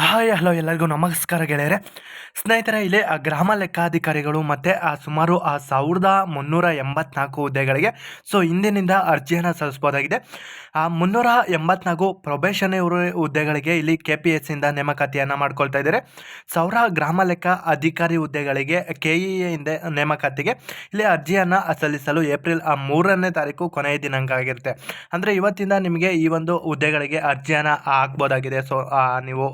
Hi hello ಎಲ್ಲರಿಗೂ ನಮಸ್ಕಾರ ಗೆಳೆಯರೆ. ಸ್ನೇಹಿತರೆ, ಇಲ್ಲಿ ಗ್ರಾಮ ಲೆಕ್ಕಾಧಿಕಾರಿಗಳು ಮತ್ತು ಸುಮಾರು 1384 ಹುದ್ದೆಗಳಿಗೆ ಇಂದಿನಿಂದ ಅರ್ಜಿಯನ್ನು ಸಲ್ಲಿಸ್ಬೋದಾಗಿದೆ. 384 ಪ್ರೊಬೇಷನರಿ ಹುದ್ದೆಗಳಿಗೆ ಇಲ್ಲಿ KPSCಯಿಂದ ನೇಮಕಾತಿಯನ್ನು ಮಾಡ್ಕೊಳ್ತಾ ಇದ್ದಾರೆ. 1000 ಗ್ರಾಮ ಲೆಕ್ಕ ಅಧಿಕಾರಿ ಹುದ್ದೆಗಳಿಗೆ KEAಯಿಂದ ನೇಮಕಾತಿಗೆ ಇಲ್ಲಿ ಅರ್ಜಿಯನ್ನು ಸಲ್ಲಿಸಲು ಏಪ್ರಿಲ್ 3ನೇ ತಾರೀಕು ಕೊನೆಯ ದಿನಾಂಕ ಆಗಿರುತ್ತೆ. ಅಂದರೆ ಇವತ್ತಿಂದ ನಿಮಗೆ ಈ ಒಂದು ಹುದ್ದೆಗಳಿಗೆ ಅರ್ಜಿಯನ್ನು ಹಾಕ್ಬೋದಾಗಿದೆ. ನೀವು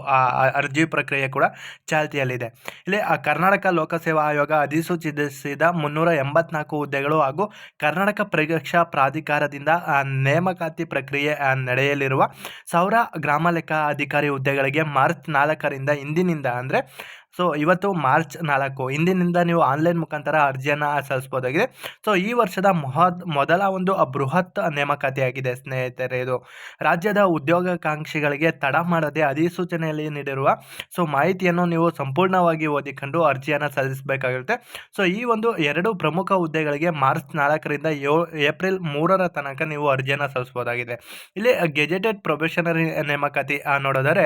ಅರ್ಜಿ ಪ್ರಕ್ರಿಯೆ ಕೂಡ ಚಾಲ್ತಿಯಲ್ಲಿದೆ. ಇಲ್ಲಿ ಕರ್ನಾಟಕ ಲೋಕಸೇವಾ ಆಯೋಗ ಅಧಿಸೂಚಿಸಿದ 384 ಹುದ್ದೆಗಳು ಹಾಗೂ ಕರ್ನಾಟಕ ಪರೀಕ್ಷಾ ಪ್ರಾಧಿಕಾರದಿಂದ ನೇಮಕಾತಿ ಪ್ರಕ್ರಿಯೆ ನಡೆಯಲಿರುವ 1000 ಗ್ರಾಮ ಲೆಕ್ಕ ಅಧಿಕಾರಿ ಹುದ್ದೆಗಳಿಗೆ ಮಾರ್ಚ್ 4ರಿಂದ ಇಂದಿನಿಂದ ಅಂದರೆ ಇವತ್ತು ಮಾರ್ಚ್ 4 ಇಂದಿನಿಂದ ನೀವು ಆನ್ಲೈನ್ ಮುಖಾಂತರ ಅರ್ಜಿಯನ್ನು ಸಲ್ಲಿಸಬಹುದಾಗಿದೆ. ಈ ವರ್ಷದ ಮೊದಲ ಒಂದು ಬೃಹತ್ ನೇಮಕಾತಿಯಾಗಿದೆ ಸ್ನೇಹಿತರೆ. ಇದು ರಾಜ್ಯದ ಉದ್ಯೋಗಾಕಾಂಕ್ಷಿಗಳಿಗೆ ತಡ ಮಾಡದೆ ಅಧಿಸೂಚನೆಯಲ್ಲಿ ನೀಡಿರುವ ಮಾಹಿತಿಯನ್ನು ನೀವು ಸಂಪೂರ್ಣವಾಗಿ ಓದಿಕೊಂಡು ಅರ್ಜಿಯನ್ನು ಸಲ್ಲಿಸಬೇಕಾಗಿರುತ್ತೆ. ಈ ಒಂದು 2 ಪ್ರಮುಖ ಹುದ್ದೆಗಳಿಗೆ ಮಾರ್ಚ್ 4ರಿಂದ ಏಪ್ರಿಲ್ 3ರ ತನಕ ನೀವು ಅರ್ಜಿಯನ್ನು ಸಲ್ಲಿಸಬಹುದಾಗಿದೆ. ಇಲ್ಲಿ ಗೆಜೆಟೆಡ್ ಪ್ರೊಬೇಷನರಿ ನೇಮಕಾತಿ ನೋಡಿದರೆ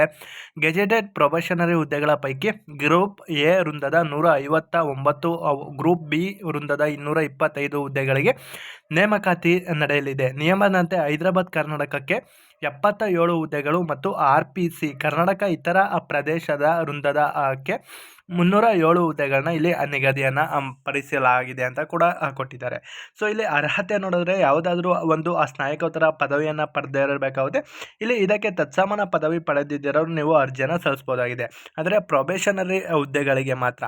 ಗೆಜೆಟೆಡ್ ಪ್ರೊಬೇಷನರಿ ಹುದ್ದೆಗಳ ಪೈಕಿ ಗ್ರೂಪ್ ಎ ವೃಂದದ 159, ಗ್ರೂಪ್ ಬಿ ವೃಂದದ 225 ಹುದ್ದೆಗಳಿಗೆ ನೇಮಕಾತಿ ನಡೆಯಲಿದೆ. ನಿಯಮದಂತೆ ಹೈದರಾಬಾದ್ ಕರ್ನಾಟಕಕ್ಕೆ 77 ಹುದ್ದೆಗಳು ಮತ್ತು RPC ಕರ್ನಾಟಕ ಇತರ ಪ್ರದೇಶದ ವೃಂದದ 307 ಹುದ್ದೆಗಳನ್ನ ಇಲ್ಲಿ ನಿಗದಿಯನ್ನು ಪಡಿಸಲಾಗಿದೆ ಅಂತ ಕೂಡ ಕೊಟ್ಟಿದ್ದಾರೆ. ಇಲ್ಲಿ ಅರ್ಹತೆ ನೋಡಿದ್ರೆ ಯಾವುದಾದ್ರೂ ಒಂದು ಸ್ನಾತಕೋತ್ತರ ಪದವಿಯನ್ನು ಪಡೆದಿರಬೇಕಾಗುತ್ತೆ. ಇಲ್ಲಿ ಇದಕ್ಕೆ ತತ್ಸಮಾನ ಪದವಿ ಪಡೆದಿದ್ದಿರೋರು ನೀವು ಅರ್ಜಿಯನ್ನು ಸಲ್ಲಿಸಬಹುದಾಗಿದೆ. ಆದರೆ ಪ್ರೊಬೇಷನರಿ ಹುದ್ದೆಗಳಿಗೆ ಮಾತ್ರ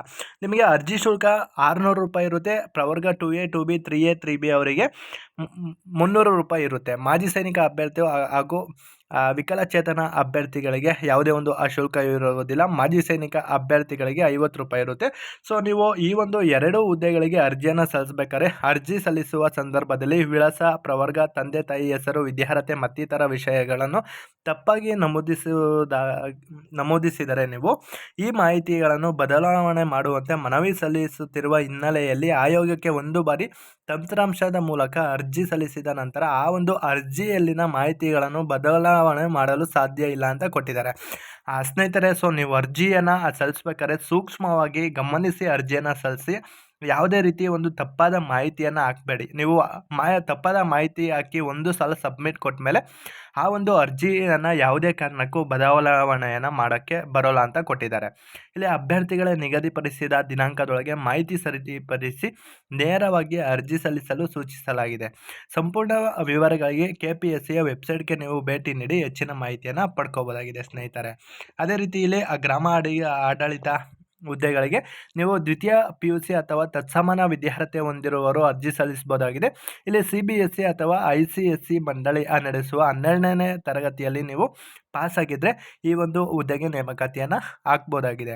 ನಿಮಗೆ ಅರ್ಜಿ ಶುಲ್ಕ 600 ರೂಪಾಯಿ ಇರುತ್ತೆ. ಪ್ರವರ್ಗ 2A 2B 3A 3B ಅವರಿಗೆ 300 ರೂಪಾಯಿ ಇರುತ್ತೆ. ಮಾಜಿ ಸೈನಿಕ ಅಭ್ಯರ್ಥಿ ಹಾಗೂ ವಿಕಲಚೇತನ ಅಭ್ಯರ್ಥಿಗಳಿಗೆ ಯಾವುದೇ ಒಂದು ಶುಲ್ಕ ಇರುವುದಿಲ್ಲ. ಮಾಜಿ ಸೈನಿಕ ಅಭ್ಯರ್ಥಿಗಳಿಗೆ 50 ರೂಪಾಯಿ ಇರುತ್ತೆ. ನೀವು ಈ ಒಂದು 2 ಹುದ್ದೆಗಳಿಗೆ ಅರ್ಜಿಯನ್ನು ಸಲ್ಲಿಸಬೇಕಾದ್ರೆ ಅರ್ಜಿ ಸಲ್ಲಿಸುವ ಸಂದರ್ಭದಲ್ಲಿ ವಿಳಾಸ, ಪ್ರವರ್ಗ, ತಂದೆ ತಾಯಿ ಹೆಸರು, ವಿದ್ಯಾರ್ಹತೆ ಮತ್ತಿತರ ವಿಷಯಗಳನ್ನು ತಪ್ಪಾಗಿ ನಮೂದಿಸಿದರೆ ನೀವು ಈ ಮಾಹಿತಿಗಳನ್ನು ಬದಲಾವಣೆ ಮಾಡುವಂತೆ ಮನವಿ ಸಲ್ಲಿಸುತ್ತಿರುವ ಹಿನ್ನೆಲೆಯಲ್ಲಿ ಆಯೋಗಕ್ಕೆ ಒಂದು ಬಾರಿ ತಂತ್ರಾಂಶದ ಮೂಲಕ ಅರ್ಜಿ ಸಲ್ಲಿಸಿದ ನಂತರ ಆ ಒಂದು ಅರ್ಜಿಯಲ್ಲಿನ ಮಾಹಿತಿಗಳನ್ನು ಬದಲಾವಣೆ ಮಾಡಲು ಸಾಧ್ಯ ಇಲ್ಲ ಅಂತ ಕೊಟ್ಟಿದ್ದಾರೆ. ಸ್ನೇಹಿತರೆ, ನೀವು ಅರ್ಜಿಯನ್ನು ಸಲ್ಲಿಸಬೇಕಾದ್ರೆ ಸೂಕ್ಷ್ಮವಾಗಿ ಗಮನಿಸಿ ಅರ್ಜಿಯನ್ನು ಸಲ್ಲಿಸಿ. ಯಾವುದೇ ರೀತಿ ಒಂದು ತಪ್ಪಾದ ಮಾಹಿತಿಯನ್ನು ಹಾಕಬೇಡಿ. ನೀವು ತಪ್ಪಾದ ಮಾಹಿತಿ ಹಾಕಿ ಒಂದು ಸಲ ಸಬ್ಮಿಟ್ ಕೊಟ್ಟ ಮೇಲೆ ಆ ಒಂದು ಅರ್ಜಿಯನ್ನು ಯಾವುದೇ ಕಾರಣಕ್ಕೂ ಬದಲಾವಣೆಯನ್ನು ಮಾಡೋಕ್ಕೆ ಬರೋಲ್ಲ ಅಂತ ಕೊಟ್ಟಿದ್ದಾರೆ. ಇಲ್ಲಿ ಅಭ್ಯರ್ಥಿಗಳ ನಿಗದಿಪಡಿಸಿದ ದಿನಾಂಕದೊಳಗೆ ಮಾಹಿತಿ ಸರಿಪಡಿಸಿ ನೇರವಾಗಿ ಅರ್ಜಿ ಸಲ್ಲಿಸಲು ಸೂಚಿಸಲಾಗಿದೆ. ಸಂಪೂರ್ಣ ವಿವರಗಳಿಗೆ KPSCಯ ವೆಬ್ಸೈಟ್ಗೆ ನೀವು ಭೇಟಿ ನೀಡಿ ಹೆಚ್ಚಿನ ಮಾಹಿತಿಯನ್ನು ಪಡ್ಕೋಬೋದಾಗಿದೆ ಸ್ನೇಹಿತರೆ. ಅದೇ ರೀತಿ ಇಲ್ಲಿ ಗ್ರಾಮ ಆಡಳಿತ ಹುದ್ದೆಗಳಿಗೆ ನೀವು ದ್ವಿತೀಯ PUC ಅಥವಾ ತತ್ಸಮಾನ ವಿದ್ಯಾರ್ಹತೆ ಹೊಂದಿರುವವರು ಅರ್ಜಿ ಸಲ್ಲಿಸಬಹುದಾಗಿದೆ. ಇಲ್ಲಿ CBSE ಅಥವಾ ICSE ಮಂಡಳಿ ನಡೆಸುವ 12ನೇ ತರಗತಿಯಲ್ಲಿ ನೀವು ಪಾಸ್ ಆಗಿದ್ದರೆ ಈ ಒಂದು ಹುದ್ದೆಗೆ ನೇಮಕಾತಿಯನ್ನು ಹಾಕ್ಬೋದಾಗಿದೆ.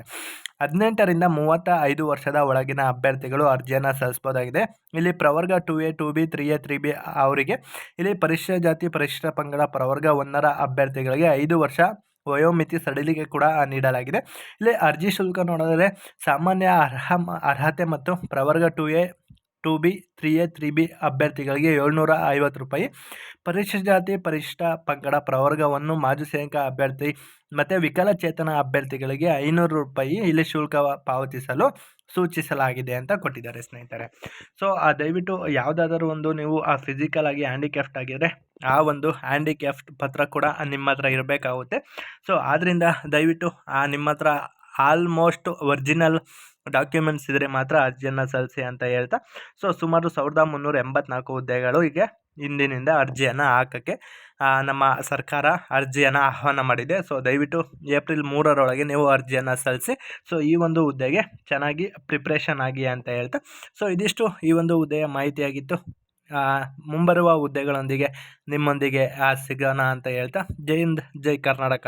18ರಿಂದ 35 ವರ್ಷದ ಒಳಗಿನ ಅಭ್ಯರ್ಥಿಗಳು ಅರ್ಜಿಯನ್ನು ಸಲ್ಲಿಸಬಹುದಾಗಿದೆ. ಇಲ್ಲಿ ಪ್ರವರ್ಗ 2A 2B 3A 3B ಅವರಿಗೆ ಇಲ್ಲಿ ಪರಿಶಿಷ್ಟ ಜಾತಿ ಪರಿಶಿಷ್ಟ ಪಂಗಡ ಪ್ರವರ್ಗ 1ರ ಅಭ್ಯರ್ಥಿಗಳಿಗೆ 5 ವರ್ಷ ವಯೋಮಿತಿ ಸಡಿಲಿಕೆ ಕೂಡ ನೀಡಲಾಗಿದೆ. ಇಲ್ಲಿ ಅರ್ಜಿ ಶುಲ್ಕ ನೋಡಿದರೆ ಸಾಮಾನ್ಯ ಅರ್ಹತೆ ಮತ್ತು ಪ್ರವರ್ಗ 2A 2B 3A 3B ಅಭ್ಯರ್ಥಿಗಳಿಗೆ 750 ರೂಪಾಯಿ, ಪರಿಶಿಷ್ಟ ಜಾತಿ ಪರಿಶಿಷ್ಟ ಪಂಗಡ ಪ್ರವರ್ಗ 1 ಮಾಜಿ ಸೈನಿಕ ಅಭ್ಯರ್ಥಿ ಮತ್ತು ವಿಕಲಚೇತನ ಅಭ್ಯರ್ಥಿಗಳಿಗೆ 500 ರೂಪಾಯಿ ಇಲ್ಲಿ ಶುಲ್ಕ ಪಾವತಿಸಲು ಸೂಚಿಸಲಾಗಿದೆ ಅಂತ ಕೊಟ್ಟಿದ್ದಾರೆ ಸ್ನೇಹಿತರೆ. ದಯವಿಟ್ಟು ಯಾವುದಾದರೂ ಒಂದು ನೀವು ಫಿಸಿಕಲ್ ಆಗಿ ಹ್ಯಾಂಡಿಕ್ಯಾಫ್ಟ್ ಆಗಿದ್ದರೆ ಆ ಒಂದು ಹ್ಯಾಂಡಿಕ್ಯಾಫ್ಟ್ ಪತ್ರ ಕೂಡ ನಿಮ್ಮ ಹತ್ರ ಇರಬೇಕಾಗುತ್ತೆ. ಆದ್ದರಿಂದ ದಯವಿಟ್ಟು ನಿಮ್ಮ ಹತ್ರ ಆಲ್ಮೋಸ್ಟ್ ಒರಿಜಿನಲ್ ಡಾಕ್ಯುಮೆಂಟ್ಸ್ ಇದ್ದರೆ ಮಾತ್ರ ಅರ್ಜಿಯನ್ನು ಸಲ್ಲಿಸಿ ಅಂತ ಹೇಳ್ತಾ ಸುಮಾರು 1384 ಹುದ್ದೆಗಳು ಈಗ ಇಂದಿನಿಂದ ಅರ್ಜಿಯನ್ನು ಹಾಕೋಕ್ಕೆ ನಮ್ಮ ಸರ್ಕಾರ ಅರ್ಜಿಯನ್ನು ಆಹ್ವಾನ ಮಾಡಿದೆ. ದಯವಿಟ್ಟು ಏಪ್ರಿಲ್ 3ರೊಳಗೆ ನೀವು ಅರ್ಜಿಯನ್ನು ಸಲ್ಲಿಸಿ ಈ ಒಂದು ಹುದ್ದೆಗೆ ಚೆನ್ನಾಗಿ ಪ್ರಿಪ್ರೇಷನ್ ಆಗಿ ಅಂತ ಹೇಳ್ತಾ ಇದಿಷ್ಟು ಈ ಒಂದು ಹುದ್ದೆಯ ಮಾಹಿತಿಯಾಗಿತ್ತು. ಮುಂಬರುವ ಹುದ್ದೆಗಳೊಂದಿಗೆ ನಿಮ್ಮೊಂದಿಗೆ ಸಿಗೋಣ ಅಂತ ಹೇಳ್ತಾ ಜೈ ಹಿಂದ್ ಜೈ ಕರ್ನಾಟಕ.